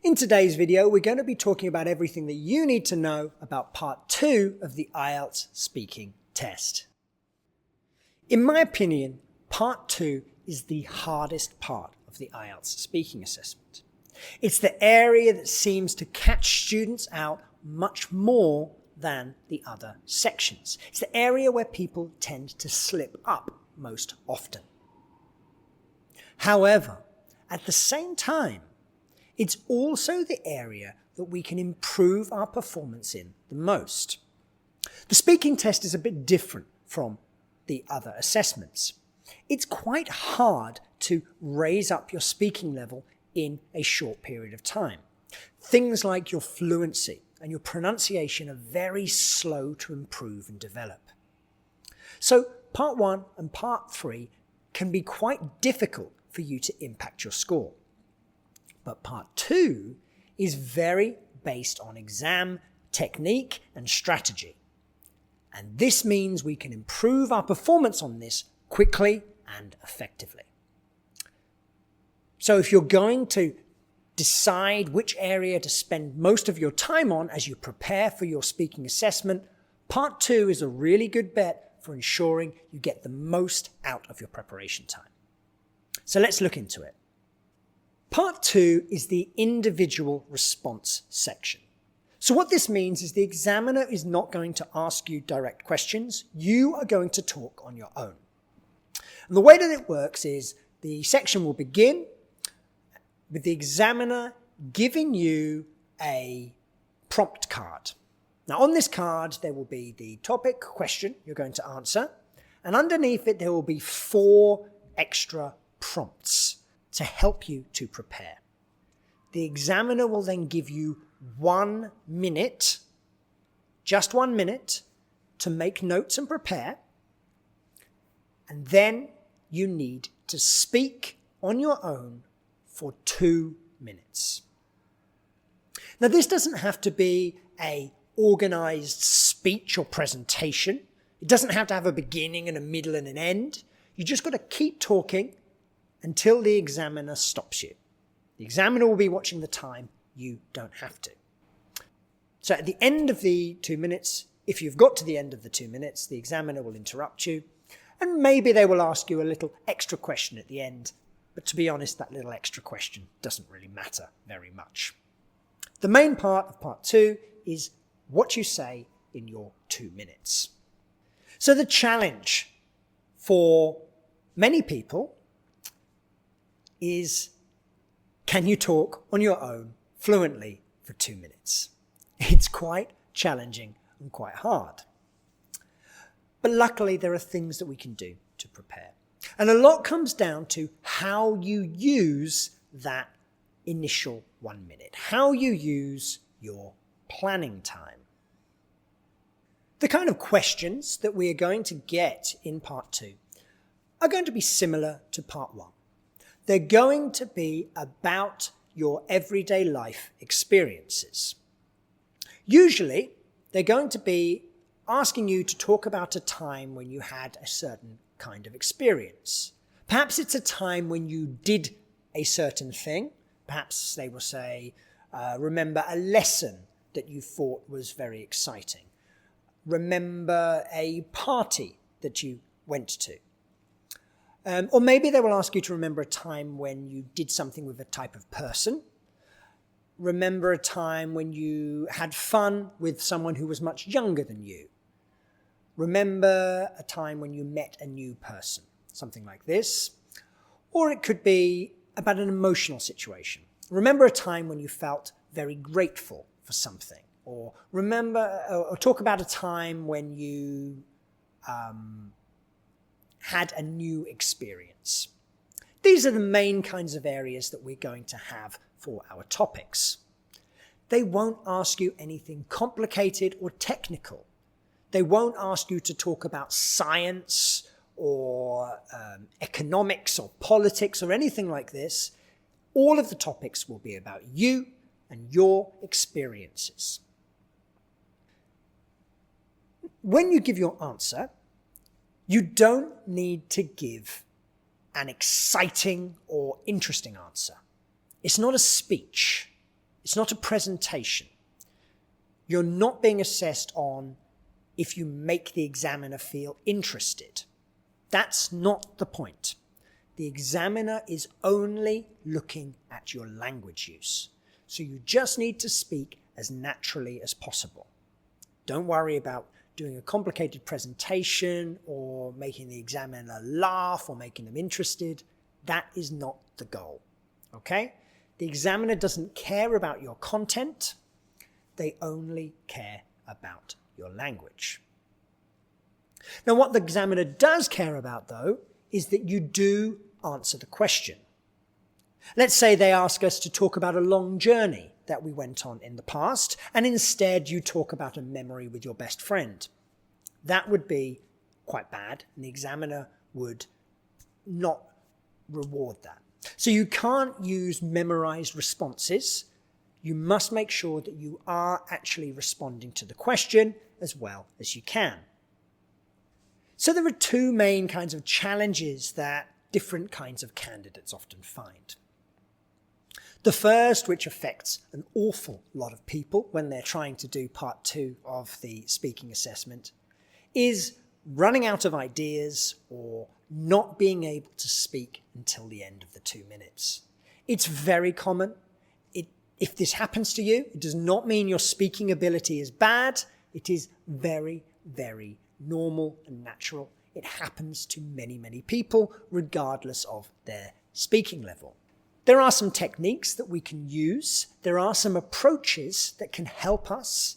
In today's video, we're going to be talking about everything that you need to know about part 2 of the IELTS speaking test. In my opinion, part 2 is the hardest part of the IELTS speaking assessment. It's the area that seems to catch students out much more than the other sections. It's the area where people tend to slip up most often. However, at the same time, it's also the area that we can improve our performance in the most. The speaking test is a bit different from the other assessments. It's quite hard to raise up your speaking level in a short period of time. Things like your fluency and your pronunciation are very slow to improve and develop. So part 1 and part 3 can be quite difficult for you to impact your score. But part 2 is very based on exam technique and strategy. And this means we can improve our performance on this quickly and effectively. So if you're going to decide which area to spend most of your time on as you prepare for your speaking assessment, part 2 is a really good bet for ensuring you get the most out of your preparation time. So let's look into it. Part 2 is the individual response section. So what this means is the examiner is not going to ask you direct questions. You are going to talk on your own. And the way that it works is the section will begin with the examiner giving you a prompt card. Now on this card there will be the topic question you're going to answer, and underneath it there will be 4 extra prompts to help you to prepare. The examiner will then give you 1 minute, just 1 minute, to make notes and prepare, and then you need to speak on your own for 2 minutes. Now this doesn't have to be an organized speech or presentation. It doesn't have to have a beginning and a middle and an end. You just got to keep talking until the examiner stops you. The examiner will be watching the time. You don't have to. So at the end of the 2 minutes, if you've got to the end of the 2 minutes, the examiner will interrupt you, and maybe they will ask you a little extra question at the end. But to be honest, that little extra question doesn't really matter very much. The main part of part 2 is what you say in your 2 minutes. So the challenge for many people is, can you talk on your own fluently for 2 minutes? It's quite challenging and quite hard. But luckily there are things that we can do to prepare. And a lot comes down to how you use that initial 1 minute, how you use your planning time. The kind of questions that we are going to get in part 2 are going to be similar to part 1. They're going to be about your everyday life experiences. Usually, they're going to be asking you to talk about a time when you had a certain kind of experience. Perhaps it's a time when you did a certain thing. Perhaps they will say, remember a lesson that you thought was very exciting. Remember a party that you went to. Or maybe they will ask you to remember a time when you did something with a type of person. Remember a time when you had fun with someone who was much younger than you. Remember a time when you met a new person, something like this. Or it could be about an emotional situation. Remember a time when you felt very grateful for something. Or talk about a time when you had a new experience. These are the main kinds of areas that we're going to have for our topics. They won't ask you anything complicated or technical. They won't ask you to talk about science or economics or politics or anything like this. All of the topics will be about you and your experiences. When you give your answer, you don't need to give an exciting or interesting answer. It's not a speech. It's not a presentation. You're not being assessed on if you make the examiner feel interested. That's not the point. The examiner is only looking at your language use. So you just need to speak as naturally as possible. Don't worry about doing a complicated presentation or making the examiner laugh or making them interested. That is not the goal. Okay? The examiner doesn't care about your content. They only care about your language. Now, what the examiner does care about, though, is that you do answer the question. Let's say they ask us to talk about a long journey that we went on in the past, and instead you talk about a memory with your best friend. That would be quite bad, and the examiner would not reward that. So you can't use memorized responses. You must make sure that you are actually responding to the question as well as you can. So there are two main kinds of challenges that different kinds of candidates often find. The first, which affects an awful lot of people when they're trying to do part 2 of the speaking assessment, is running out of ideas or not being able to speak until the end of the 2 minutes. It's very common. If this happens to you, it does not mean your speaking ability is bad. It is very, very normal and natural. It happens to many, many people, regardless of their speaking level. There are some techniques that we can use. There are some approaches that can help us,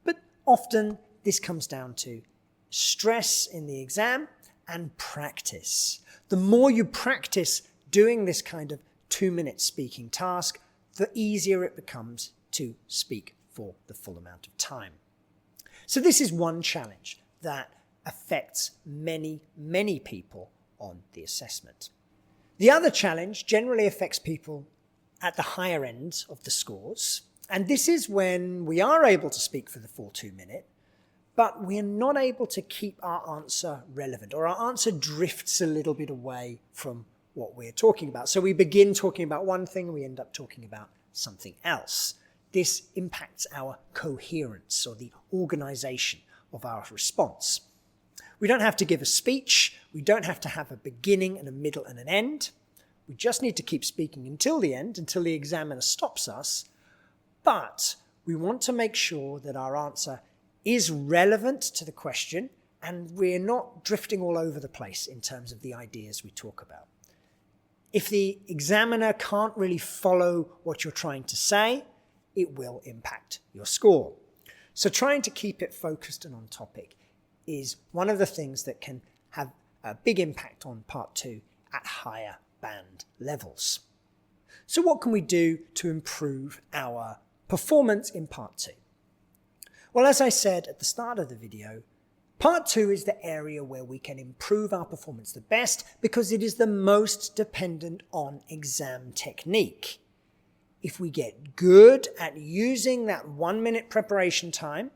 but often this comes down to stress in the exam and practice. The more you practice doing this kind of 2-minute speaking task, the easier it becomes to speak for the full amount of time. So this is one challenge that affects many, many people on the assessment. The other challenge generally affects people at the higher end of the scores, and this is when we are able to speak for the full 2 minute, but we're not able to keep our answer relevant, or our answer drifts a little bit away from what we're talking about. So we begin talking about one thing and we end up talking about something else. This impacts our coherence or the organization of our response. We don't have to give a speech. We don't have to have a beginning and a middle and an end. We just need to keep speaking until the end, until the examiner stops us. But we want to make sure that our answer is relevant to the question and we're not drifting all over the place in terms of the ideas we talk about. If the examiner can't really follow what you're trying to say, it will impact your score. So trying to keep it focused and on topic is one of the things that can have a big impact on part 2 at higher band levels. So what can we do to improve our performance in part 2? Well, as I said at the start of the video, part 2 is the area where we can improve our performance the best because it is the most dependent on exam technique. If we get good at using that 1-minute preparation time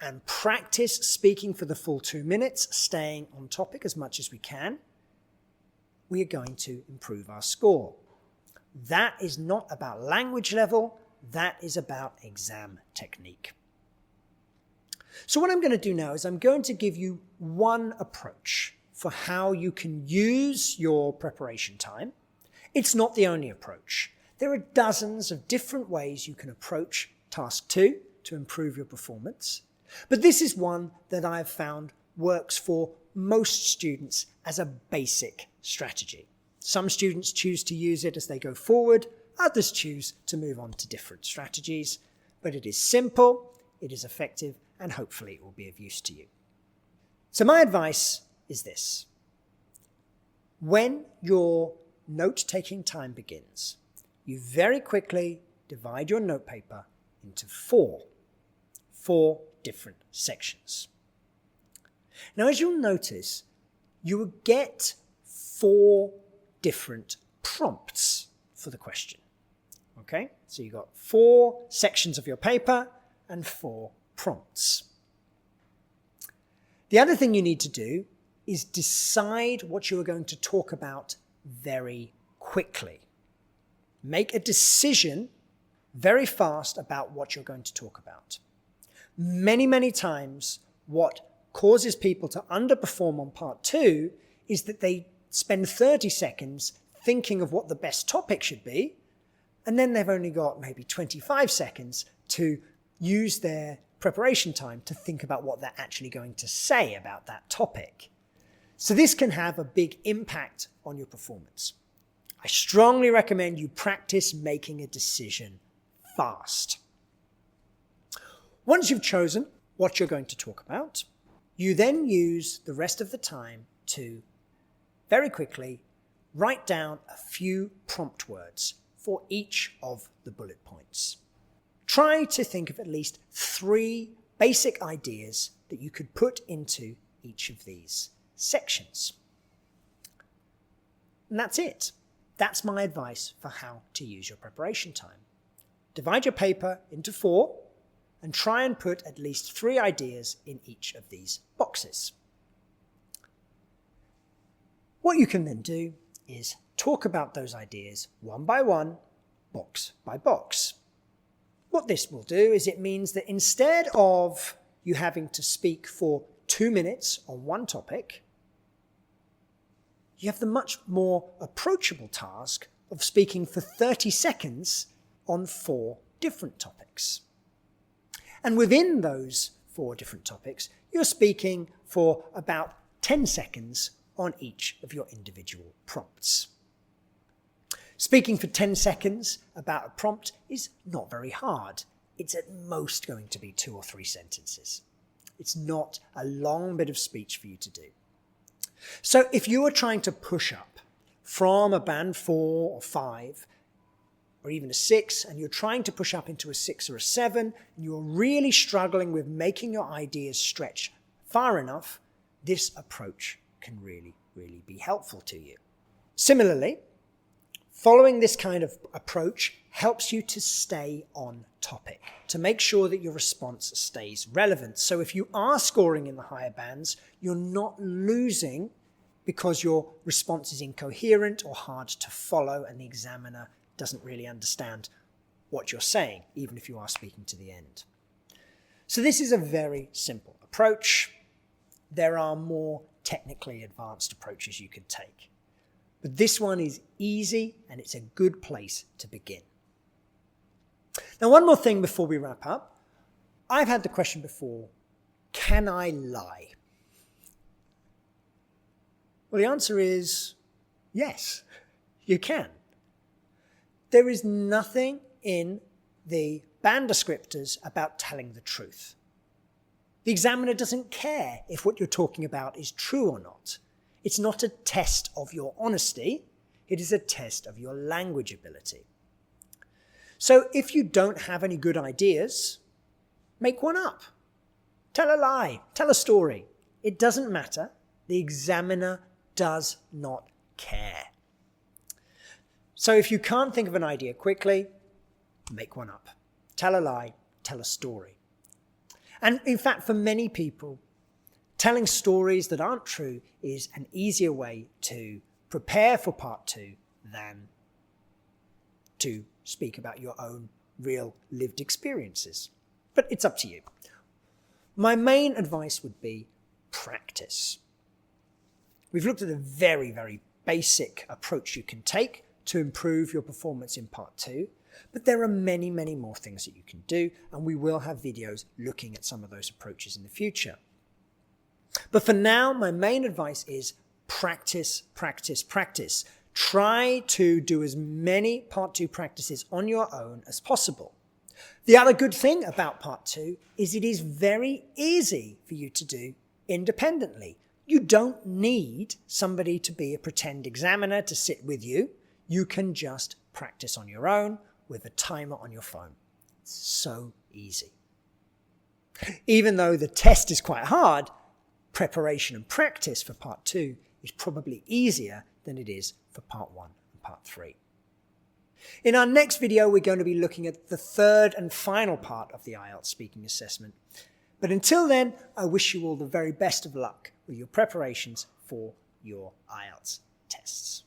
and practice speaking for the full 2 minutes, staying on topic as much as we can, we are going to improve our score. That is not about language level, that is about exam technique. So what I'm going to do now is I'm going to give you one approach for how you can use your preparation time. It's not the only approach. There are dozens of different ways you can approach task 2 to improve your performance. But this is one that I've found works for most students as a basic strategy. Some students choose to use it as they go forward, others choose to move on to different strategies. But it is simple, it is effective, and hopefully it will be of use to you. So my advice is this. When your note-taking time begins, you very quickly divide your notepaper into four different sections. Now, as you'll notice, you will get 4 different prompts for the question. Okay? So you've got 4 sections of your paper and 4 prompts. The other thing you need to do is decide what you are going to talk about very quickly. Make a decision very fast about what you're going to talk about. Many, many times, what causes people to underperform on part 2 is that they spend 30 seconds thinking of what the best topic should be, and then they've only got maybe 25 seconds to use their preparation time to think about what they're actually going to say about that topic. So this can have a big impact on your performance. I strongly recommend you practice making a decision fast. Once you've chosen what you're going to talk about, you then use the rest of the time to very quickly write down a few prompt words for each of the bullet points. Try to think of at least 3 basic ideas that you could put into each of these sections. And that's it. That's my advice for how to use your preparation time. Divide your paper into 4 and try and put at least 3 ideas in each of these boxes. What you can then do is talk about those ideas one by one, box by box. What this will do is it means that instead of you having to speak for 2 minutes on one topic, you have the much more approachable task of speaking for 30 seconds on 4 different topics. And within those 4 different topics, you're speaking for about 10 seconds on each of your individual prompts. Speaking for 10 seconds about a prompt is not very hard. It's at most going to be 2 or 3 sentences. It's not a long bit of speech for you to do. So if you are trying to push up from a band 4 or 5, or even a 6, and you're trying to push up into a 6 or a 7, and you're really struggling with making your ideas stretch far enough, this approach can really, really be helpful to you. Similarly, following this kind of approach helps you to stay on topic, to make sure that your response stays relevant. So if you are scoring in the higher bands, you're not losing because your response is incoherent or hard to follow and the examiner doesn't really understand what you're saying, even if you are speaking to the end. So this is a very simple approach. There are more technically advanced approaches you could take. But this one is easy and it's a good place to begin. Now, one more thing before we wrap up. I've had the question before, can I lie? Well, the answer is yes, you can. There is nothing in the band descriptors about telling the truth. The examiner doesn't care if what you're talking about is true or not. It's not a test of your honesty, it is a test of your language ability. So if you don't have any good ideas, make one up. Tell a lie, tell a story. It doesn't matter. The examiner does not care. So if you can't think of an idea quickly, make one up. Tell a lie, tell a story. And in fact, for many people, telling stories that aren't true is an easier way to prepare for part 2 than to speak about your own real lived experiences. But it's up to you. My main advice would be practice. We've looked at a very, very basic approach you can take to improve your performance in part 2, but there are many, many more things that you can do, and we will have videos looking at some of those approaches in the future. But for now, my main advice is practice, practice, practice. Try to do as many part 2 practices on your own as possible. The other good thing about part 2 is it is very easy for you to do independently. You don't need somebody to be a pretend examiner to sit with you. You can just practice on your own with a timer on your phone. It's so easy. Even though the test is quite hard, preparation and practice for part 2 is probably easier than it is for part 1 and part 3. In our next video, we're going to be looking at the third and final part of the IELTS speaking assessment. But until then, I wish you all the very best of luck with your preparations for your IELTS tests.